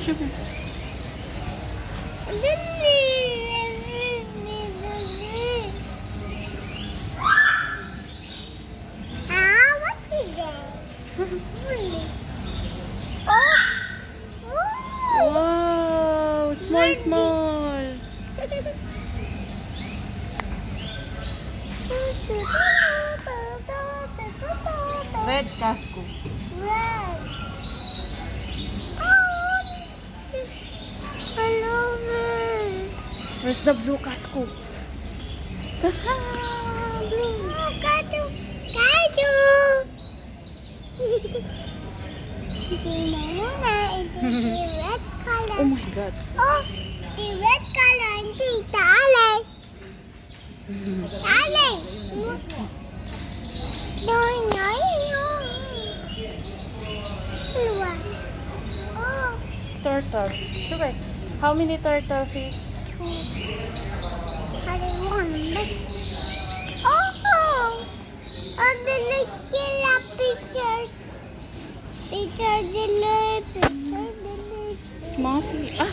Sure. What is that? Wow! Small, small. Red casco. Red. I love it. Where's the blue casco? Taha! Blue. Oh, Kaiju. Kaiju. Tingnan mo na, ito yung red color. Oh my God. Oh, the red color, hindi taalay. Taalay. Doon nga yun. Dalawa. Oh, Turtle. Sure. How many turtle feet? one. Oh, oh, the little pictures. Picture delete. Mga feet. Ah!